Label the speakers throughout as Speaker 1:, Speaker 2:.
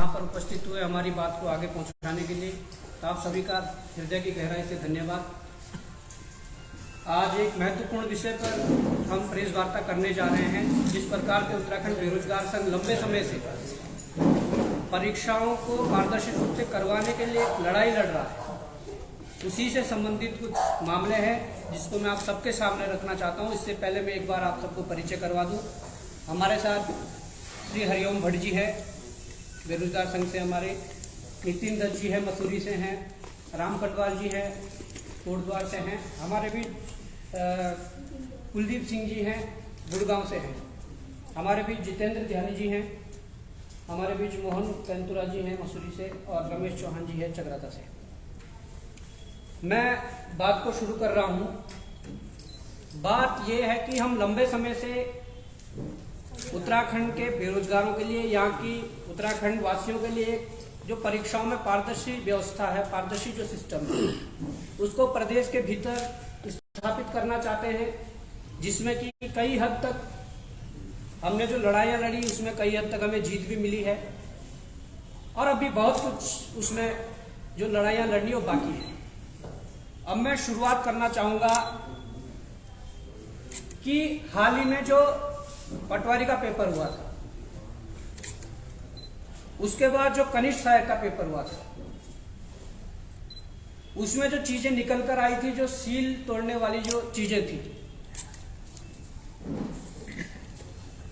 Speaker 1: यहाँ पर उपस्थित हुए हमारी बात को आगे पहुंचाने के लिए आप सभी का हृदय की गहराई से धन्यवाद। आज एक महत्वपूर्ण विषय पर हम प्रेस वार्ता करने जा रहे हैं। जिस प्रकार से उत्तराखंड बेरोजगार संघ लंबे समय से परीक्षाओं को पारदर्शी रूप से करवाने के लिए लड़ाई लड़ रहा है, उसी से संबंधित कुछ मामले हैं जिसको मैं आप सबके सामने रखना चाहता हूं। इससे पहले मैं एक बार आप सबको परिचय करवा दूं। हमारे साथ श्री हरिओम भट्ट जी है, बेरोजगार संघ से हमारे। नितिन दत्त जी है, मसूरी से हैं। राम कटवाल जी है, कोटद्वार से हैं। हमारे बीच कुलदीप सिंह जी हैं, गुड़गांव से हैं। हमारे बीच जितेंद्र ध्यानी जी हैं। हमारे बीच मोहन कैंतुरा जी हैं, मसूरी से। और रमेश चौहान जी है, चक्राता से। मैं बात को शुरू कर रहा हूं। बात यह है कि हम लंबे समय से उत्तराखंड के बेरोजगारों के लिए, यहाँ की उत्तराखंड वासियों के लिए जो परीक्षाओं में पारदर्शी व्यवस्था है, पारदर्शी जो सिस्टम है, उसको प्रदेश के भीतर स्थापित करना चाहते हैं, जिसमें कि कई हद तक हमने जो लड़ाइयाँ लड़ी उसमें कई हद तक हमें जीत भी मिली है, और अभी बहुत कुछ उसमें जो लड़ाइयाँ लड़नी वो बाकी है। अब मैं शुरुआत करना चाहूंगा कि हाल ही में जो पटवारी का पेपर हुआ था, उसके बाद जो कनिष्ठ सहायक का पेपर हुआ था, उसमें जो चीजें निकल कर आई थी, जो सील तोड़ने वाली जो चीजें थी,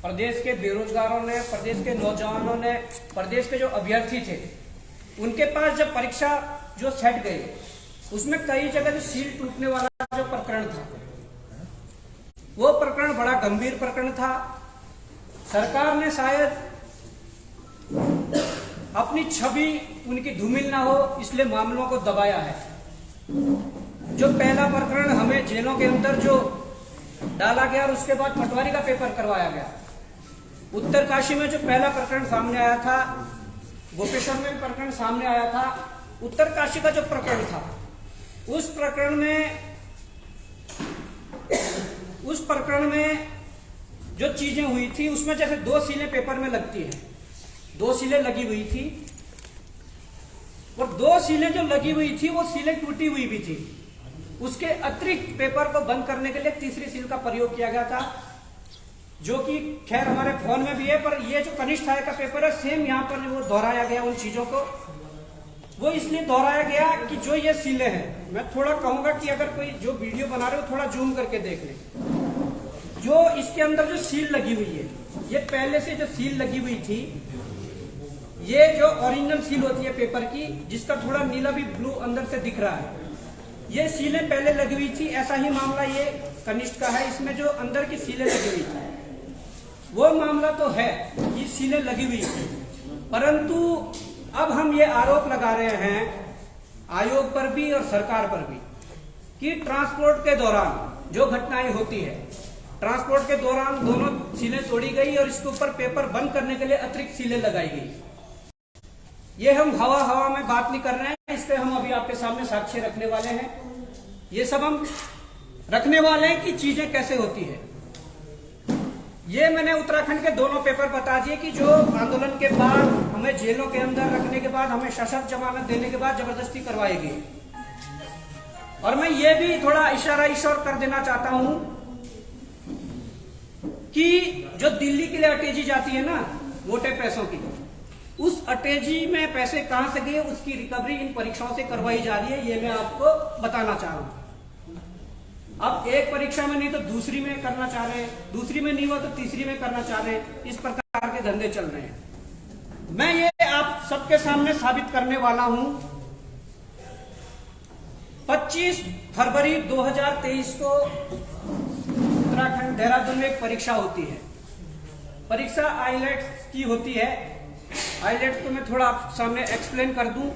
Speaker 1: प्रदेश के बेरोजगारों ने, प्रदेश के नौजवानों ने, प्रदेश के जो अभ्यर्थी थे, उनके पास जब परीक्षा जो सेट गई, उसमें कई जगह जो सील टूटने वाला जो प्रकरण था, वो प्रकरण बड़ा गंभीर प्रकरण था। सरकार ने शायद अपनी छवि उनकी धूमिल ना हो, इसलिए मामलों को दबाया है। जो पहला प्रकरण हमें जेलों के अंदर जो डाला गया और उसके बाद पटवारी का पेपर करवाया गया। उत्तरकाशी में जो पहला प्रकरण सामने आया था, गोपेश्वर में प्रकरण सामने आया था, उत्तरकाशी का जो प्रकरण था, उस प्रकरण में जो चीजें हुई थी, उसमें जैसे 2 सीलें पेपर में लगती हैं, 2 सीलें लगी हुई थी, और 2 सीलें जो लगी हुई थी वो सीलें टूटी हुई भी थी। उसके अतिरिक्त पेपर को बंद करने के लिए तीसरी सील का प्रयोग किया गया था, जो कि खैर हमारे फोन में भी है। पर ये जो कनिष्ठ सहायक का पेपर है, सेम यहाँ पर वो दोहराया गया उन चीजों को। वो इसलिए दोहराया गया कि जो ये सीलें हैं, मैं थोड़ा कहूंगा कि अगर कोई जो वीडियो बना रहे हो थोड़ा जूम करके देख ले। जो इसके अंदर जो सील लगी हुई है, ये पहले से जो सील लगी हुई थी, ये जो ओरिजिनल सील होती है पेपर की, जिसका थोड़ा नीला भी ब्लू अंदर से दिख रहा है, ये सीलें पहले लगी हुई थी। ऐसा ही मामला ये कनिष्ठ का है। इसमें जो अंदर की सीलें लगी हुई थी, वो मामला तो है, ये सीलें लगी हुई थी। परंतु अब हम ये आरोप लगा रहे हैं आयोग पर भी और सरकार पर भी कि ट्रांसपोर्ट के दौरान जो घटनाएं होती है, ट्रांसपोर्ट के दौरान दोनों सीलें तोड़ी गई और इसके ऊपर पेपर बंद करने के लिए अतिरिक्त सीलें लगाई गई। ये हम हवा में बात नहीं कर रहे हैं, इस पे हम अभी आपके सामने साक्ष्य रखने वाले हैं। ये सब हम रखने वाले हैं कि चीजें कैसे होती है। ये मैंने उत्तराखंड के दोनों पेपर बता दिए कि जो आंदोलन के बाद हमें जेलों के अंदर रखने के बाद, हमें सशर्त जमानत देने के बाद जबरदस्ती करवाई गई। और मैं ये भी थोड़ा इशारा कर देना चाहता हूं कि जो दिल्ली के लिए अटैची जाती है ना, मोटे पैसों की, उस अटैची में पैसे कहां से गए, उसकी रिकवरी इन परीक्षाओं से करवाई जा रही है। ये मैं आपको बताना चाह रहा हूं। अब एक परीक्षा में नहीं तो दूसरी में करना चाह रहे हैं, दूसरी में नहीं हुआ तो तीसरी में करना चाह रहे हैं। इस प्रकार के धंधे चल रहे हैं। मैं ये आप सबके सामने साबित करने वाला हूं। 25 फरवरी 2023 को उत्तराखंड देहरादून में एक परीक्षा होती है। परीक्षा आईलेट्स की होती है। आईलेट्स को मैं थोड़ा आप सामने एक्सप्लेन कर दूं।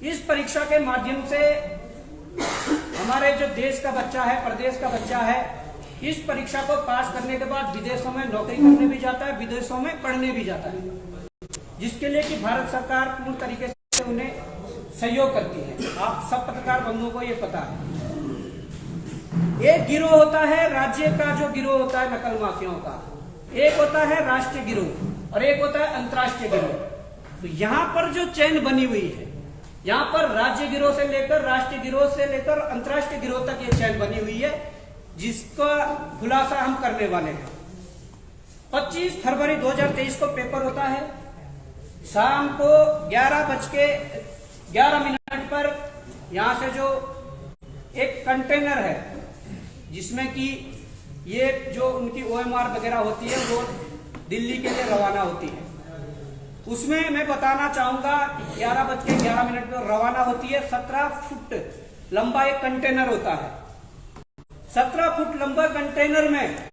Speaker 1: इस परीक्षा के माध्यम से हमारे जो देश का बच्चा है, प्रदेश का बच्चा है, इस परीक्षा को पास करने के बाद विदेशों में नौकरी करने भी जाता है, विदेशों में पढ़ने भी जाता है, जिसके लिए कि भारत सरकार पूर्ण तरीके से उन्हें सहयोग करती है। आप सब पत्रकार बंधुओं को ये पता है। एक गिरोह होता है राज्य का, जो गिरोह होता है नकल माफियाओं का, एक होता है राष्ट्रीय गिरोह और एक होता है अंतर्राष्ट्रीय गिरोह। तो यहाँ पर जो चेन बनी हुई है, यहाँ पर राज्य गिरोह से लेकर राष्ट्रीय गिरोह से लेकर अंतर्राष्ट्रीय गिरोह तक ये चेन बनी हुई है, जिसका खुलासा हम करने वाले हैं। 25 फरवरी 2023 को पेपर होता है। शाम को 11:11 पर यहां से जो एक कंटेनर है जिसमें कि ये जो उनकी OMR वगैरह होती है वो दिल्ली के लिए रवाना होती है, उसमें मैं बताना चाहूंगा कि 11:11 पर रवाना होती है। 17 फुट लंबा एक कंटेनर होता है। 17 फुट लंबा कंटेनर में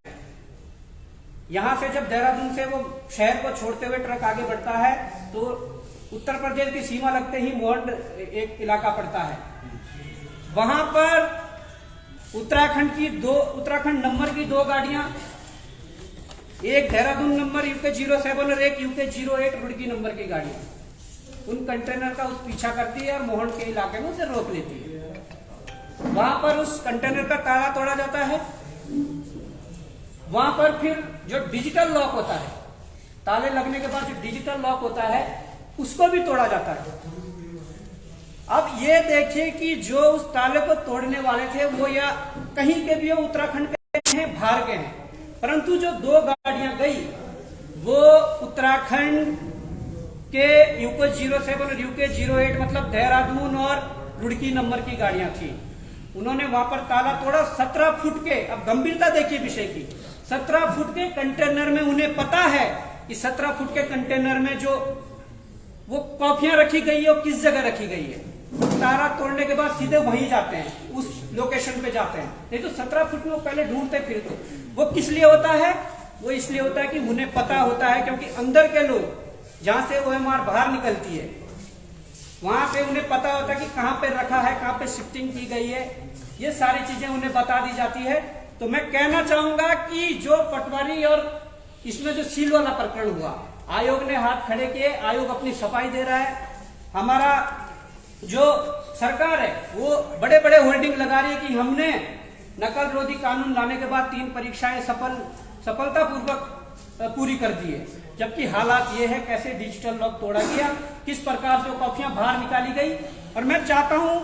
Speaker 1: यहां से जब देहरादून से वो शहर को छोड़ते हुए ट्रक आगे बढ़ता है तो उत्तर प्रदेश की सीमा लगते ही मोहंड एक इलाका पड़ता है। वहां पर उत्तराखंड नंबर की 2 गाड़ियां, एक देहरादून नंबर UK07 और एक UK08 रुड़की नंबर की गाड़ियां उन कंटेनर का उस पीछा करती है और मोहंड के इलाके में उसे रोक लेती है। वहां पर उस कंटेनर का ताला तोड़ा जाता है। वहां पर फिर जो डिजिटल लॉक होता है, ताले लगने के बाद जो डिजिटल लॉक होता है उसको भी तोड़ा जाता है। अब ये देखिए कि जो उस ताले को तोड़ने वाले थे वो या कहीं के भी उत्तराखंड के हैं, बाहर के हैं, परंतु जो 2 गाड़ियां गई वो उत्तराखंड के UK07 और UK08 मतलब देहरादून और रुड़की नंबर की गाड़ियां थी। उन्होंने वहां पर ताला तोड़ा। 17 फुट के, अब गंभीरता देखिए विषय की, 17 फुट के कंटेनर में उन्हें पता है कि 17 फुट के कंटेनर में जो वो कॉफियां रखी गई है वो किस जगह रखी गई है। ताला तोड़ने के बाद सीधे वहीं जाते हैं, उस लोकेशन पे जाते हैं। नहीं तो 17 फुट में वो पहले ढूंढते फिरते। वो किस लिए होता है? वो इसलिए होता है कि उन्हें पता होता है, क्योंकि अंदर के लोग जहां से OMR बाहर निकलती है वहां से उन्हें पता होता है कि कहां पे रखा है, कहां पे शिफ्टिंग की गई है, ये सारी चीजें उन्हें बता दी जाती है। तो मैं कहना चाहूंगा कि जो पटवारी और इसमें जो सील वाला प्रकरण हुआ, आयोग ने हाथ खड़े किए, आयोग अपनी सफाई दे रहा है। हमारा जो सरकार है वो बड़े बड़े होल्डिंग लगा रही है कि हमने नकल रोधी कानून लाने के बाद 3 परीक्षाएं सफलतापूर्वक पूरी कर दी है, जबकि हालात ये है कैसे डिजिटल लॉक तोड़ा गया, किस प्रकार से कॉपियां बाहर निकाली गई। और मैं चाहता हूं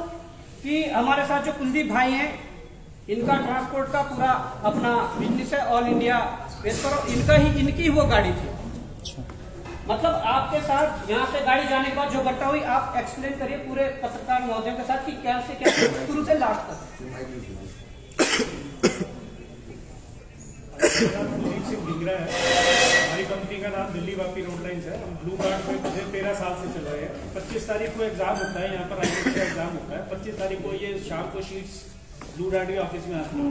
Speaker 1: कि हमारे साथ जो कुलदीप भाई हैं, इनका ट्रांसपोर्ट का पूरा अपना बिजनेस है, ऑल इंडिया बेस पर, इनकी ही वो गाड़ी थी। मतलब आपके साथ यहाँ से गाड़ी जाने के बाद जो घटना हुई, आप एक्सप्लेन करिए पूरे पत्रकार महोदयों के साथ कि कैसे क्या शुरू से लास्ट तक।
Speaker 2: हमारी कंपनी का नाम दिल्ली वापी रोड लाइन्स है। हम ब्लू कार्ड पे मुझे 13 साल से चल रहे हैं। 25 तारीख को एग्जाम होता है, यहाँ पर IIT का एग्जाम होता है। 25 तारीख को ये शाम को शीट्स ब्लू कार्ड के ऑफिस में आती है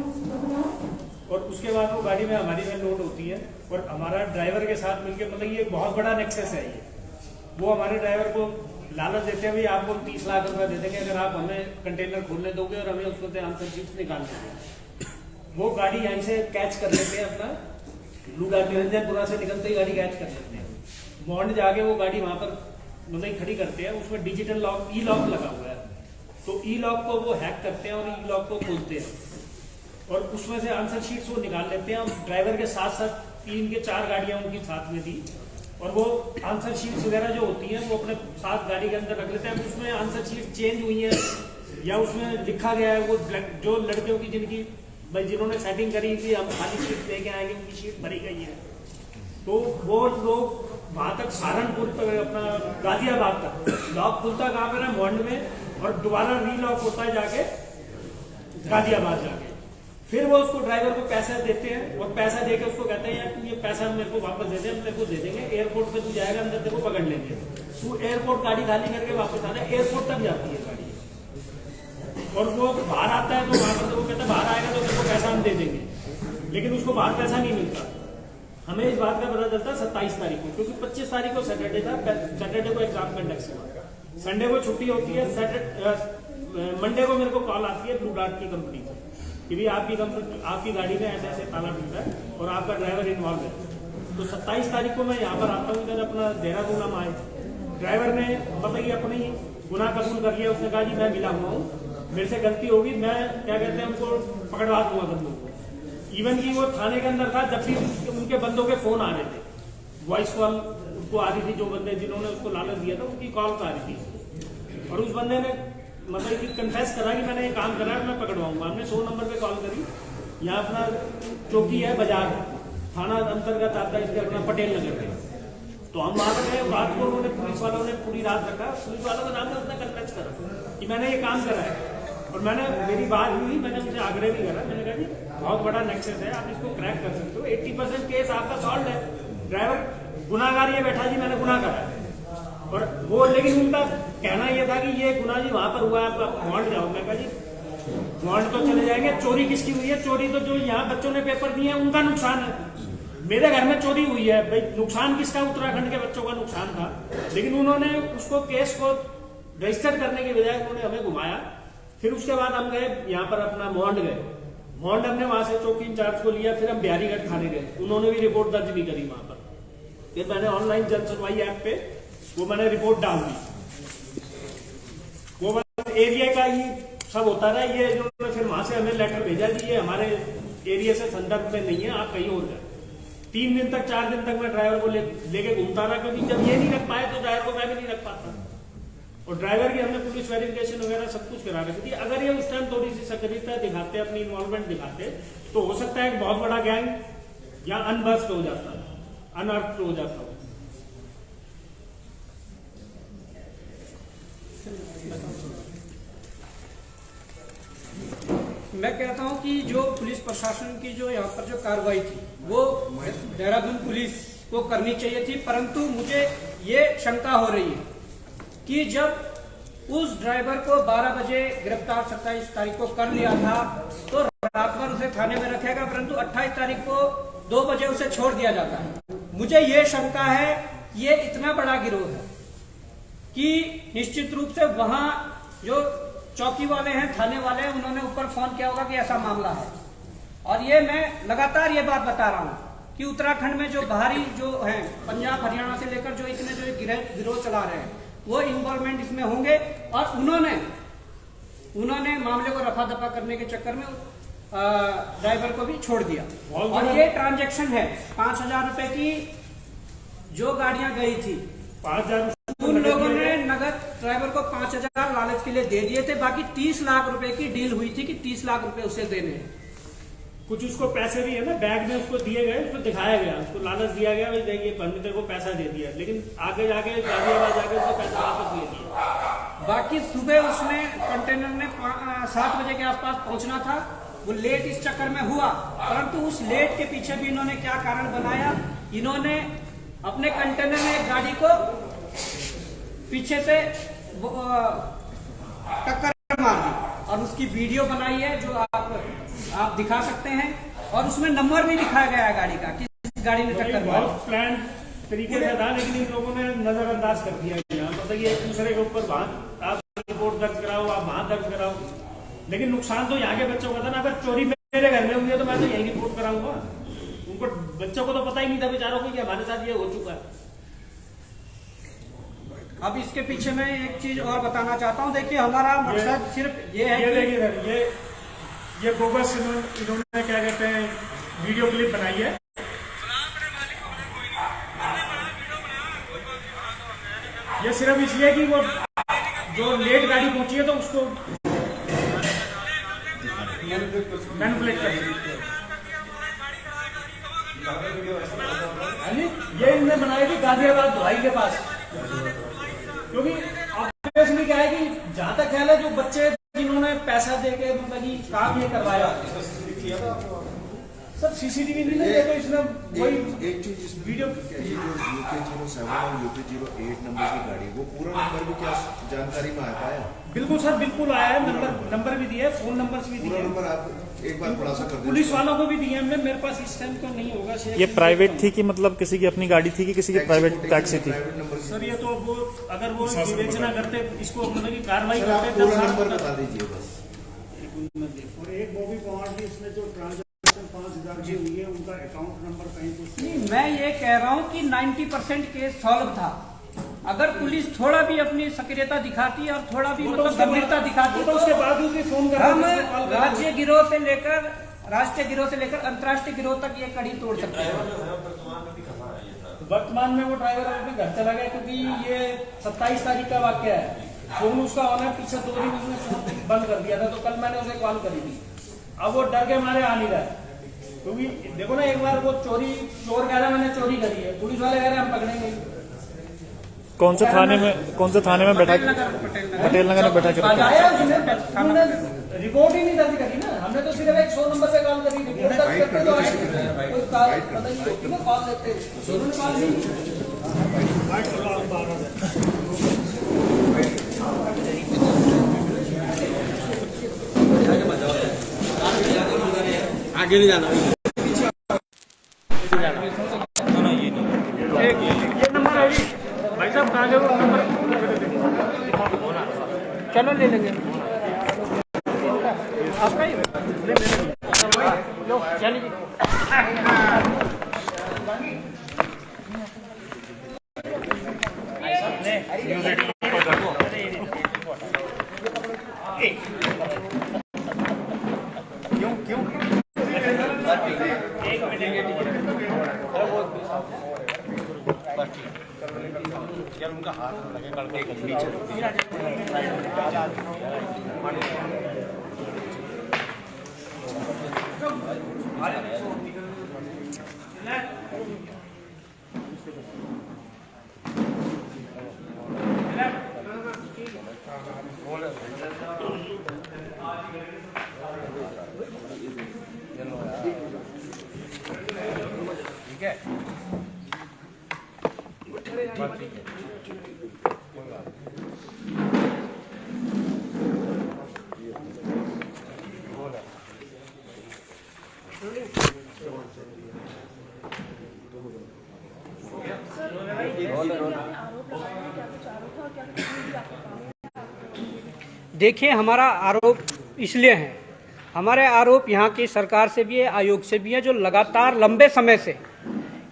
Speaker 2: और उसके बाद वो गाड़ी में हमारी में लोड होती है और हमारा ड्राइवर के साथ मिलकर, मतलब ये बहुत बड़ा नेक्सस है ये। वो हमारे ड्राइवर को लालच देते हैं, भाई आपको 30 लाख रुपया दे देंगे अगर आप हमें कंटेनर खोलने दोगे और हमें उसको आंसर शीट्स निकाल देंगे। वो गाड़ी यहीं से कैच कर लेते हैं, अपना ब्लू गाड़ी निरंजनपुरा से निकलते ही गाड़ी कैच कर लेते हैं। मॉन्ड जाके वो गाड़ी वहां पर मतलब खड़ी करते हैं। उसमें डिजिटल लॉक, ई लॉक लगा हुआ है, तो ई लॉक को वो हैक करते हैं और ई लॉक को खोलते हैं और उसमें से आंसर शीट्स वो निकाल लेते हैं। ड्राइवर के साथ साथ 3 के 4 गाड़ियां उनकी साथ में थी और वो आंसर शीट्स वगैरह जो होती हैं वो अपने साथ गाड़ी के अंदर रख लेते हैं। उसमें आंसर शीट चेंज हुई है या उसमें लिखा गया है, वो जो लड़कियों की जिनकी भाई जिन्होंने सेटिंग करी थी हम खाली शीट लेके आएंगे, उनकी शीट भरी गई है, तो वो लोग वहां तक सहारनपुर तक, अपना गाजियाबाद तक लॉक खुलता कहाँ पर है, मोहंड में, और दोबारा रीलॉक होता है जाके गाजियाबाद जाके। फिर वो उसको ड्राइवर को पैसा देते हैं और पैसा देके उसको कहते हैं यार तू ये पैसा मेरे को वापस दे दे, हम तेरे को दे देंगे, एयरपोर्ट पे तू जाएगा, अंदर तेरे को पकड़ लेंगे, तू एयरपोर्ट गाड़ी खाली करके वापस आना। एयरपोर्ट तक जाती है गाड़ी और वो बाहर आता है तो वहां पर वो कहता है बाहर आएगा तो तेरे को पैसा हम दे देंगे, लेकिन उसको बाहर पैसा नहीं मिलता। हमें इस बात का पता चलता 27 तारीख को, क्योंकि 25 तारीख को सैटरडे था, सैटरडे को एग्जाम कंडक्ट हुआ, संडे को छुट्टी होती है, मंडे को मेरे को कॉल आती है ब्लू डार्ट की कंपनी से कि भी आपकी गाड़ी में ऐसे ऐसे ताला टूटा है और आपका ड्राइवर इन्वॉल्व है। तो 27 तारीख को मैं यहाँ पर आता हूँ, इधर अपना देहरादून हम आए। ड्राइवर ने मतलब ये अपनी गुनाह कबूल कर लिया, उसने कहा जी मैं मिला हुआ हूँ, मेरे से गलती होगी, मैं क्या कहते हैं उनको पकड़वा दूंगा बंदों को। इवन की वो थाने के अंदर था, जब भी उनके बंदों के फोन आ रहे थे, वॉइस कॉल उसको आ रही थी, जो बंदे जिन्होंने उसको लालच दिया था उनकी कॉल आ रही थी, और उस बंदे ने मतलब कि कन्फेस करा कि मैंने ये काम करा है, मैं पकड़वाऊंगा। हमने 100 नंबर पे कॉल करी। यहाँ अपना चौकी है बाजार, थाना अंतर्गत आता है इसके अपना पटेल नगर में। तो हम वहाँ पर गए, रात को उन्होंने पुलिस वालों ने पूरी रात रखा, पुलिस वालों के नाम ने उसने कन्फेस करा कि मैंने ये काम करा है। और मेरी बात हुई, मैंने उनसे आग्रह भी करा, मैंने कहा जी बहुत बड़ा नेक्सस है, आप इसको क्रैक कर सकते हो, 80% केस आपका सॉल्व है। ड्राइवर गुनाहगार ये बैठा जी मैंने गुनाह करा है, और वो लेकिन उनका कहना ये था कि ये गुनाह जी वहां पर हुआ है, आप बॉन्ड जाओ। मैं कहा जी बॉन्ड तो चले जाएंगे, चोरी किसकी हुई है? चोरी तो जो यहाँ बच्चों ने पेपर दिए हैं उनका नुकसान है। मेरे घर में चोरी हुई है, भाई नुकसान किसका? उत्तराखंड के बच्चों का नुकसान था। लेकिन उन्होंने उसको केस को रजिस्टर करने के बजाय उन्होंने हमें घुमाया। फिर उसके बाद हम गए यहाँ पर अपना मॉन्ड गए, मॉन्ड हमने वहां से चौकी इंचार्ज को लिया, फिर हम बिहारीगढ़ थाने गए, उन्होंने भी रिपोर्ट दर्ज नहीं करी वहां पर। फिर मैंने ऑनलाइन जन सुनवाई ऐप पे वो मैंने रिपोर्ट डाल दी। वो एरिया का ही सब होता रहा, ये जो फिर वहां से हमें लेटर भेजा कि ये हमारे एरिया से संदर्भ में नहीं है, आप कहीं और जाए। 3 दिन तक 4 दिन तक मैं ड्राइवर को लेके घूमता रहा, क्योंकि जब ये नहीं रख पाए तो ड्राइवर को मैं भी नहीं रख पाता। और ड्राइवर की हमने पुलिस वेरिफिकेशन वगैरह सब कुछ करा रखी थी। अगर ये उस टाइम थोड़ी सी सक्रियता दिखाते, अपनी इन्वॉल्वमेंट दिखाते, तो हो सकता है एक बहुत बड़ा गैंग या अनबस्ट हो जाता, अनअर्थ हो जाता।
Speaker 1: मैं कहता हूं कि जो पुलिस प्रशासन की जो यहाँ पर जो कार्रवाई थी वो देहरादून पुलिस को करनी चाहिए थी, परंतु मुझे ये शंका हो रही है कि जब उस ड्राइवर को 12 बजे गिरफ्तार 27 तारीख को कर लिया था तो रात भर उसे थाने में रखेगा, परंतु 28 तारीख को 2 बजे उसे छोड़ दिया जाता है। मुझे ये शंका है ये इतना बड़ा गिरोह है कि निश्चित रूप से वहां जो चौकी वाले हैं, थाने वाले हैं, उन्होंने ऊपर फोन किया होगा कि ऐसा मामला है। और ये मैं लगातार ये बात बता रहा हूं कि उत्तराखंड में जो बाहरी जो हैं, पंजाब हरियाणा से लेकर जो इतने जो गिरोह चला रहे हैं वो इन्वॉल्वमेंट इसमें होंगे, और उन्होंने मामले को रफा दफा करने के चक्कर में ड्राइवर को भी छोड़ दिया। और ये ट्रांजैक्शन है 5,000 रुपए की जो गाड़ियां गई थी,
Speaker 2: 5,000
Speaker 1: उन लोगों ने नगद ड्राइवर को 5,000 लालच के लिए दे दिए थे। बाकी 30 लाख रुपए की डील हुई थी कि 30 लाख रुपए उसे देने हैं।
Speaker 2: कुछ उसको पैसे भी है ना, बैग में उसको दिए गए, उसको दिखाया गया, उसको लालच दिया गया, भाई देखिए पंडित को पैसा दे दिया, लेकिन आगे जाके गाजियाबाद जाके उसको पैसा वापस दे दिया।
Speaker 1: बाकी सुबह उसने कंटेनर ने 7 बजे के आसपास पहुंचना था, वो लेट इस चक्कर में हुआ, परंतु उस लेट के पीछे भी इन्होंने क्या कारण बनाया, इन्होंने अपने कंटेनर में एक गाड़ी को पीछे से टक्कर मार दी, और उसकी वीडियो बनाई है जो आप दिखा सकते हैं, और उसमें नंबर भी दिखाया गया है गाड़ी का, किस गाड़ी ने टक्कर मारी।
Speaker 2: बहुत प्लान तरीके से था, लेकिन इन लोगों ने नजरअंदाज कर दिया। मतलब ये एक दूसरे के ऊपर वहां आप रिपोर्ट दर्ज कराओ, आप वहां दर्ज कराओ, लेकिन नुकसान तो यहाँ के बच्चों का था ना। अगर चोरी मेरे घर में हुई है तो मैं तो यही रिपोर्ट कराऊंगा। उनको बच्चों को तो पता ही नहीं था बेचारों को कि हमारे साथ ये हो चुका है।
Speaker 1: अब इसके पीछे मैं एक चीज और बताना चाहता हूं। देखिए हमारा मकसद सिर्फ ये है,
Speaker 2: ये देखिए सर, ये बोगस इन्होंने क्या कहते हैं वीडियो क्लिप बनाई है। ये सिर्फ इसलिए कि वो जो लेट गाड़ी पहुंची है तो उसको मैनिपुलेट कर, ये इनने बनाई थी गाजियाबाद दवाई के पास, क्योंकि ऑब्वियसली क्या है कि जहां तक ख्याल है जो बच्चे जिन्होंने पैसा देके मतलब कि काम ये करवाया सब सीसीटीवी नहीं है, तो इसने वही
Speaker 3: एक चीज इस वीडियो ये जो UK07 और UK08 नंबर की गाड़ी, वो पूरा नंबर भी क्या जानकारी में आ पाया?
Speaker 2: बिल्कुल सर, बिल्कुल आया है, नंबर भी दिया है, फोन नंबर भी दिए,
Speaker 3: पूरा नंबर आप एक बार खुलासा कर दीजिए।
Speaker 2: पुलिस वालों को भी दिए हमने, मेरे पास इस टाइम तो नहीं होगा।
Speaker 4: ये प्राइवेट थी कि मतलब किसी की अपनी गाड़ी थी कि किसी की प्राइवेट टैक्सी थी?
Speaker 2: सर ये तो वो अगर वो विवेचना करते इसको मतलब की कार्रवाई करते,
Speaker 3: पूरा नंबर बता दीजिए बस।
Speaker 2: और एक बॉबी पवार की इसमें जो ट्रांजैक्शन 5,000 की हुई है उनका अकाउंट नंबर कहीं कुछ
Speaker 1: नहीं। मैं ये कह रहा हूं कि 90% केस सॉल्व था। अगर पुलिस थोड़ा भी अपनी सक्रियता दिखाती और थोड़ा भी मतलब गंभीरता दिखाती तो
Speaker 2: उसके बाद भी फोन
Speaker 1: हम राज्य गिरोह से लेकर राष्ट्रीय गिरोह से लेकर अंतर्राष्ट्रीय गिरोह तक ये कड़ी तोड़ सकते हैं।
Speaker 2: वर्तमान में वो ड्राइवर अपने घर चला गया, क्योंकि ये 27 तारीख का वाक्य है। फोन उसका ऑनर पीछे 2 दिन उसने बंद कर दिया था, तो कल मैंने उसे कॉल करी थी। अब वो डर के मारे आ नहीं रहा है, क्योंकि देखो ना, एक बार वो चोर कह रहा है मैंने चोरी करी है, पुलिस वाले कह रहे हैं हम पकड़ेंगे।
Speaker 4: कौन से थाने में बैठा, पटेल नगर में बैठा के रखा?
Speaker 2: रिपोर्ट ही नहीं दर्ज करी ना हमने, तो सिर्फ 100 नंबर पे कॉल करी। रिपोर्ट दर्ज करते तो कोई कॉल पता नहीं होती ना, कॉल देते उन्होंने कॉल नहीं।
Speaker 5: आगे नहीं जाना,
Speaker 2: ये नंबर है जी भाई साहब, कहाँ गए वो नंबर? चलो ले लेंगे आपका ही, लो चलिए।
Speaker 5: यार उनका हाथ लगे कड़के नीचे ठीक है।
Speaker 1: देखिए, हमारा आरोप इसलिए है, हमारे आरोप यहाँ की सरकार से भी है, आयोग से भी है, जो लगातार लंबे समय से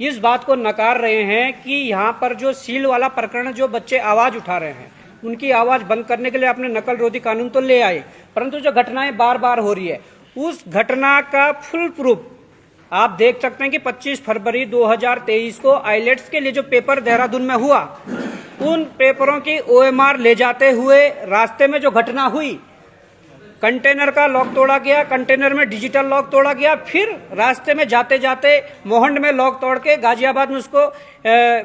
Speaker 1: इस बात को नकार रहे हैं कि यहाँ पर जो सील वाला प्रकरण, जो बच्चे आवाज उठा रहे हैं, उनकी आवाज बंद करने के लिए आपने नकल रोधी कानून तो ले आए, परंतु जो घटनाएं बार बार हो रही है, उस घटना का फुल प्रूफ आप देख सकते हैं कि 25 फरवरी 2023 को आइलेट्स के लिए जो पेपर देहरादून में हुआ, उन पेपरों की OMR ले जाते हुए रास्ते में जो घटना हुई, कंटेनर का लॉक तोड़ा गया, कंटेनर में डिजिटल लॉक तोड़ा गया, फिर रास्ते में जाते जाते मोहंड में लॉक तोड़ के गाजियाबाद में उसको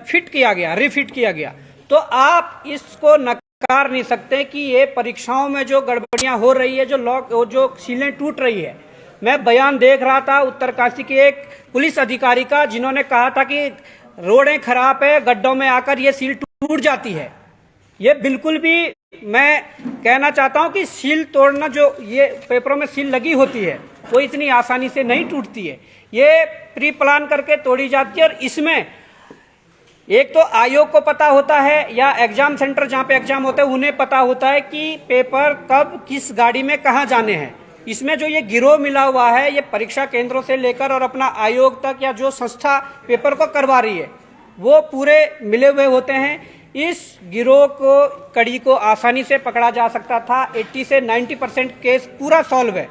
Speaker 1: फिट किया गया, रिफिट किया गया। तो आप इसको नकार नहीं सकते कि ये परीक्षाओं में जो गड़बड़ियां हो रही है, जो सीलें टूट रही है। मैं बयान देख रहा था उत्तरकाशी के एक पुलिस अधिकारी का, जिन्होंने कहा था कि रोडें खराब है, गड्ढों में आकर ये सील टूट जाती है। ये बिल्कुल भी, मैं कहना चाहता हूं कि सील तोड़ना, जो ये पेपरों में सील लगी होती है, वो इतनी आसानी से नहीं टूटती है, ये प्री प्लान करके तोड़ी जाती है। और इसमें एक तो आयोग को पता होता है, या एग्जाम सेंटर जहां पे एग्जाम होते हैं उन्हें पता होता है कि पेपर कब किस गाड़ी में कहां जाने हैं। इसमें जो ये गिरोह मिला हुआ है, ये परीक्षा केंद्रों से लेकर और अपना आयोग तक, या जो संस्था पेपर को करवा रही है, वो पूरे मिले हुए होते हैं। इस गिरोह को, कड़ी को आसानी से पकड़ा जा सकता था। 80 से 90% केस पूरा सॉल्व है।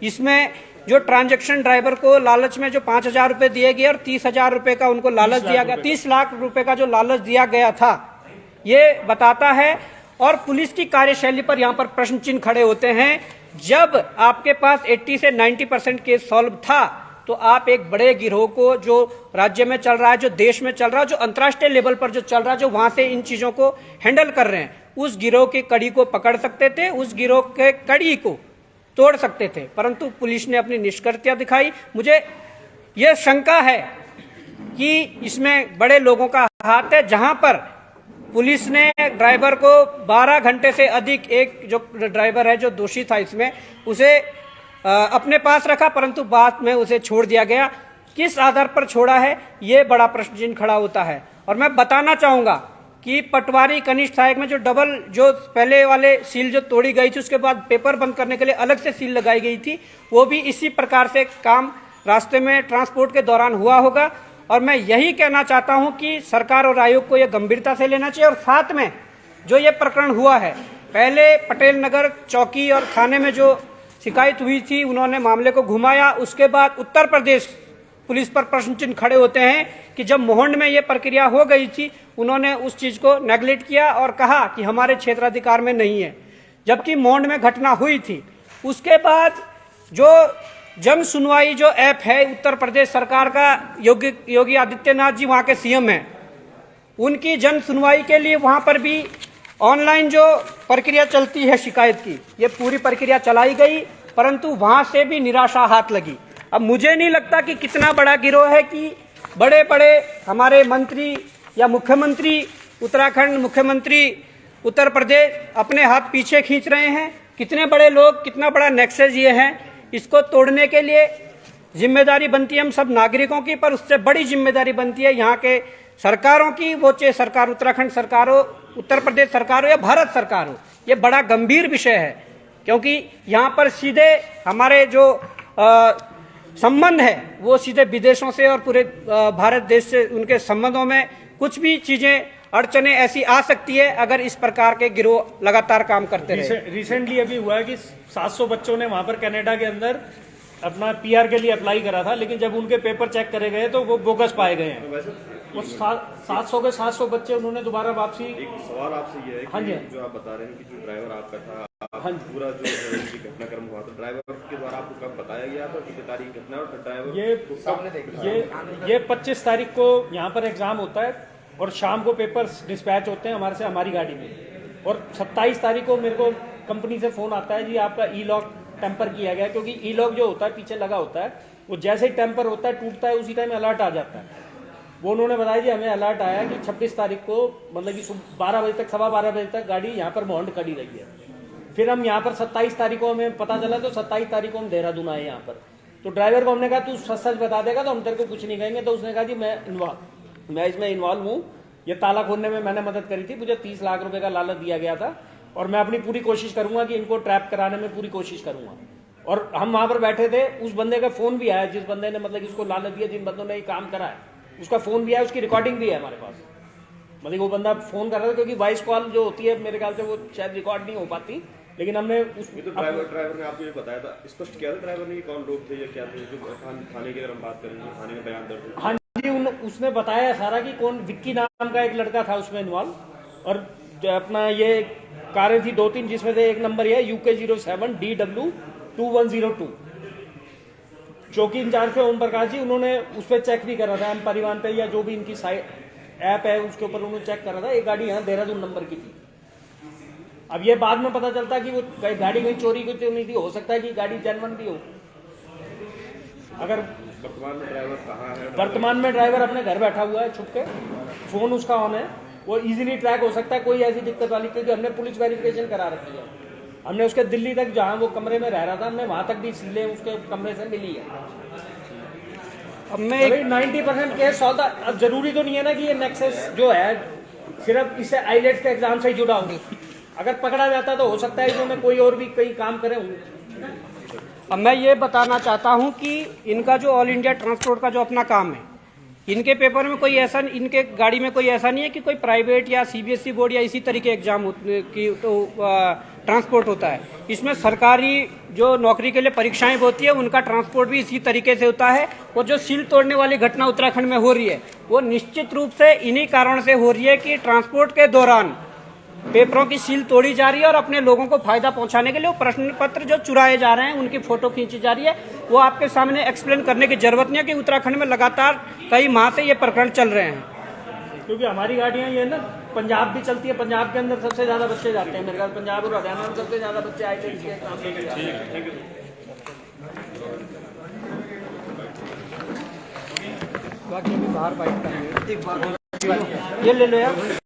Speaker 1: इसमें जो ट्रांजैक्शन ड्राइवर को लालच में जो 5,000 रुपए दिए गए और 30,000 रुपए का उनको लालच दिया गया, 30 लाख रुपए का जो लालच दिया गया था, ये बताता है। और पुलिस की कार्यशैली पर यहाँ पर प्रश्न चिन्ह खड़े होते हैं। जब आपके पास 80 से 90% केस सॉल्व था, तो आप एक बड़े गिरोह को, जो राज्य में चल रहा है, जो देश में चल रहा है, जो अंतर्राष्ट्रीय लेवल पर जो चल रहा है, जो वहां से इन चीजों को हैंडल कर रहे हैं, उस गिरोह की कड़ी को पकड़ सकते थे, उस गिरोह के कड़ी को तोड़ सकते थे। परंतु पुलिस ने अपनी निष्क्रियता दिखाई। मुझे यह शंका है कि इसमें बड़े लोगों का हाथ है, जहां पर पुलिस ने ड्राइवर को 12 घंटे से अधिक, एक जो ड्राइवर है जो दोषी था इसमें, उसे अपने पास रखा, परंतु बाद में उसे छोड़ दिया गया। किस आधार पर छोड़ा है, ये बड़ा प्रश्न चिन्ह खड़ा होता है। और मैं बताना चाहूंगा कि पटवारी कनिष्ठ सहायक में जो डबल, जो पहले वाले सील जो तोड़ी गई थी, उसके बाद पेपर बंद करने के लिए अलग से सील लगाई गई थी, वो भी इसी प्रकार से काम रास्ते में ट्रांसपोर्ट के दौरान हुआ होगा। और मैं यही कहना चाहता हूं कि सरकार और आयोग को यह गंभीरता से लेना चाहिए। और साथ में जो ये प्रकरण हुआ है, पहले पटेल नगर चौकी और थाने में जो शिकायत हुई थी, उन्होंने मामले को घुमाया, उसके बाद उत्तर प्रदेश पुलिस पर प्रश्न चिन्ह खड़े होते हैं कि जब मोहंड में ये प्रक्रिया हो गई थी, उन्होंने उस चीज को नेग्लेक्ट किया और कहा कि हमारे क्षेत्राधिकार में नहीं है, जबकि मोहंड में घटना हुई थी। उसके बाद जो जन सुनवाई जो ऐप है उत्तर प्रदेश सरकार का, योगी आदित्यनाथ जी वहां के सीएम हैं, उनकी जन सुनवाई के लिए वहां पर भी ऑनलाइन जो प्रक्रिया चलती है शिकायत की, ये पूरी प्रक्रिया चलाई गई, परंतु वहां से भी निराशा हाथ लगी। अब मुझे नहीं लगता कि कितना बड़ा गिरोह है कि बड़े बड़े हमारे मंत्री या मुख्यमंत्री उत्तराखंड, मुख्यमंत्री उत्तर प्रदेश अपने हाथ पीछे खींच रहे हैं। कितने बड़े लोग, कितना बड़ा नेक्सस ये है, इसको तोड़ने के लिए जिम्मेदारी बनती है हम सब नागरिकों की, पर उससे बड़ी जिम्मेदारी बनती है यहाँ के सरकारों की, वो चाहे सरकार उत्तराखंड सरकार हो, उत्तर प्रदेश सरकार हो या भारत सरकार हो। ये बड़ा गंभीर विषय है, क्योंकि यहाँ पर सीधे हमारे जो संबंध है वो सीधे विदेशों से और पूरे भारत देश से, उनके संबंधों में कुछ भी चीजें अड़चने ऐसी आ सकती है अगर इस प्रकार के गिरोह लगातार काम करते रहे।
Speaker 2: रिसेंटली अभी हुआ है कि 700 बच्चों ने वहां पर कनाडा के अंदर अपना पीआर के लिए अप्लाई करा था, लेकिन जब उनके पेपर चेक करे गए तो वो बोगस पाए गए हैं। वो 700 के 700 बच्चे उन्होंने दोबारा वापसी।
Speaker 3: एक सवाल आपसे ये है
Speaker 2: हाँ जी,
Speaker 3: कि जो आप बता रहे हैं कि जो ड्राइवर आपका था,
Speaker 2: हाँ
Speaker 3: पूरा जो घटनाक्रम हुआ तो ड्राइवर के द्वारा आपको कब बताया गया था, कितनी तारीख घटना, और ड्राइवर
Speaker 2: ये 25 तारीख को यहाँ पर एग्जाम होता है और शाम को पेपर डिस्पैच होते हैं हमारे से, हमारी गाड़ी में, और 27 तारीख को मेरे को कंपनी से फोन आता है, जी आपका ई लॉक टेम्पर किया गया, क्योंकि ई लॉक जो होता है पीछे लगा होता है, वो जैसे ही टेम्पर होता है टूटता है उसी टाइम अलर्ट आ जाता है। वो उन्होंने बताया जी हमें अलर्ट आया कि 26 तारीख को, मतलब कि 12 बजे तक, 12:15 बजे तक गाड़ी यहाँ पर मोहंड खड़ी रही है। फिर हम यहाँ पर 27 तारीख को हमें पता चला, तो 27 तारीख को हम देहरादून आए यहाँ पर। तो ड्राइवर को हमने कहा तू सच सच बता देगा तो हम तेरे को कुछ नहीं कहेंगे। तो उसने कहा जी मैं इसमें इन्वॉल्व हूँ, ये ताला खोलने में मैंने मदद करी थी, मुझे 30 लाख रुपए का लालच दिया गया था और मैं अपनी पूरी कोशिश करूंगा कि इनको ट्रैप कराने में पूरी कोशिश करूंगा। और हम वहां पर बैठे थे, उस बंदे का फोन भी आया, जिस बंदे ने मतलब इसको लालच दिया, जिन बंदों ने ये काम करा है, उसका फोन भी आया, उसकी रिकॉर्डिंग भी है हमारे पास। मतलब वो बंदा फोन कर रहा था, क्योंकि वॉइस कॉल जो होती है मेरे ख्याल से वो शायद रिकॉर्ड नहीं हो पाती, लेकिन हमने
Speaker 3: ड्राइवर ने आपको ये बताया था, स्पष्ट किया था ड्राइवर ने कौन लोग थे या क्या थे, जो थाने की अगर हम बात करेंगे, थाने में बयान दर्ज।
Speaker 2: हाँ जी, उसने बताया सारा कि कौन, विक्की नाम का एक लड़का था उसमें इन्वॉल्व, और अपना ये कारें थी 2-3, जिसमें से एक नंबर ये UK07 DW2102। चौकी इंचार्ज थे ओम प्रकाश जी, उन्होंने उस पर चेक भी करा था, एम परिवहन पे या जो भी इनकी साइट ऐप है उसके ऊपर उन्होंने चेक करा था, एक गाड़ी यहाँ देहरादून नंबर की थी। अब ये बाद में पता चलता कि वो गाड़ी कहीं चोरी की तो नहीं थी, हो सकता है कि गाड़ी जेन्युइन भी हो। अगर
Speaker 3: वर्तमान में ड्राइवर कहाँ है?
Speaker 2: वर्तमान में ड्राइवर अपने घर बैठा हुआ है छुप के, फोन उसका ऑन है, वो इजीली ट्रैक हो सकता है, कोई ऐसी दिक्कत वाली, क्योंकि हमने पुलिस वेरिफिकेशन करा रखी है। हमने उसके दिल्ली तक, जहां वो कमरे में रह रहा था, हमने वहां तक भी सीलें उसके कमरे से मिली है। अब मैं 90% केस सौदा, अब जरूरी तो नहीं है ना कि ये नेक्सस जो है सिर्फ इससे आईलेट्स के एग्जाम से जुड़ा हो। अगर पकड़ा जाता तो हो सकता है इन्होंने कोई और भी कई काम करे होंगे।
Speaker 1: अब मैं ये बताना चाहता हूं कि इनका जो ऑल इंडिया ट्रांसपोर्ट का जो अपना काम है, इनके पेपर में कोई ऐसा, इनके गाड़ी में कोई ऐसा नहीं है कि कोई प्राइवेट या CBSE बोर्ड या इसी तरीके एग्जाम की तो ट्रांसपोर्ट होता है। इसमें सरकारी जो नौकरी के लिए परीक्षाएं होती है, उनका ट्रांसपोर्ट भी इसी तरीके से होता है। और जो सील तोड़ने वाली घटना उत्तराखंड में हो रही है, वो निश्चित रूप से इन्हीं कारण से हो रही है कि ट्रांसपोर्ट के दौरान पेपरों की सील तोड़ी जा रही है और अपने लोगों को फायदा पहुंचाने के लिए वो प्रश्न पत्र जो चुराए जा रहे हैं, उनकी फोटो खींची जा रही है। वो आपके सामने एक्सप्लेन करने की जरूरत नहीं है कि उत्तराखंड में लगातार कई माह से ये प्रकरण चल रहे हैं।
Speaker 2: क्योंकि हमारी गाड़ियां ये ना पंजाब भी चलती है, पंजाब के अंदर सबसे ज्यादा बच्चे जाते हैं, मेरे ख्याल पंजाब और हरियाणा में सबसे ज्यादा बच्चे IELTS के एग्जाम देने जाते हैं।
Speaker 1: बाकी अभी बाहर बाइक का ये ले लो यार।